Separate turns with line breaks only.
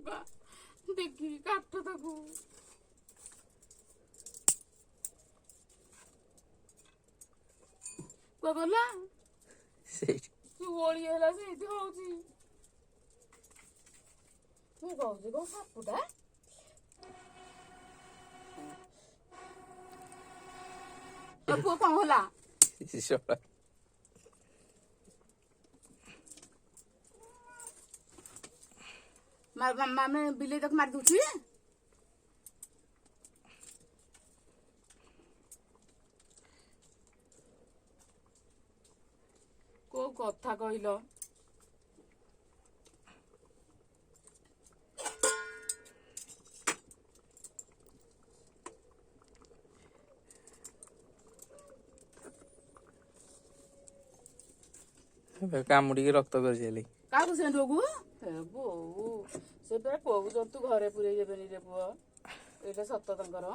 ଲୁଗା ଦେଖିକି କାଟ ତାକୁ। କୁଆ ଗଲା ତୁ ଓଳି ହେଲା ସେଇଠି ହଉଛି। ମୁଁ କହୁଛି କଣ ସାପୁଟା ପୁଅ କଣ ହେଲା? ଆମେ ବିଲେଇ ତାକୁ ମାରି ଦଉଛି। କୋଉ କଥା କହିଲ?
କାମୁଡିକି ରକ୍ତ କରିସାରିଲି।
କାହାକୁ ସେଣ୍ଡୁଅକୁ ବୋଉ ସେ ପୁରା କହୁଛନ୍ତି ଘରେ ପୁରେଇ ଦେବେନି ରେ ପୁଅ। ଏଇଟା ସତ ତାଙ୍କର।